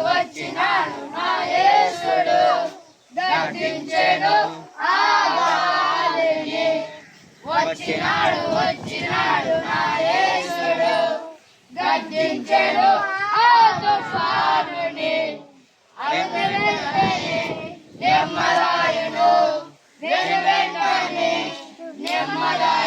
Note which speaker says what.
Speaker 1: వచ్చినాడు నా యేసుడు గద్దించెను ఆ గాలిని వచ్చినాడు నా యేసుడు గద్దించెను ఆ తుఫానుని నెమ్మదాయును వెనువెంటనే నెమ్మదాయును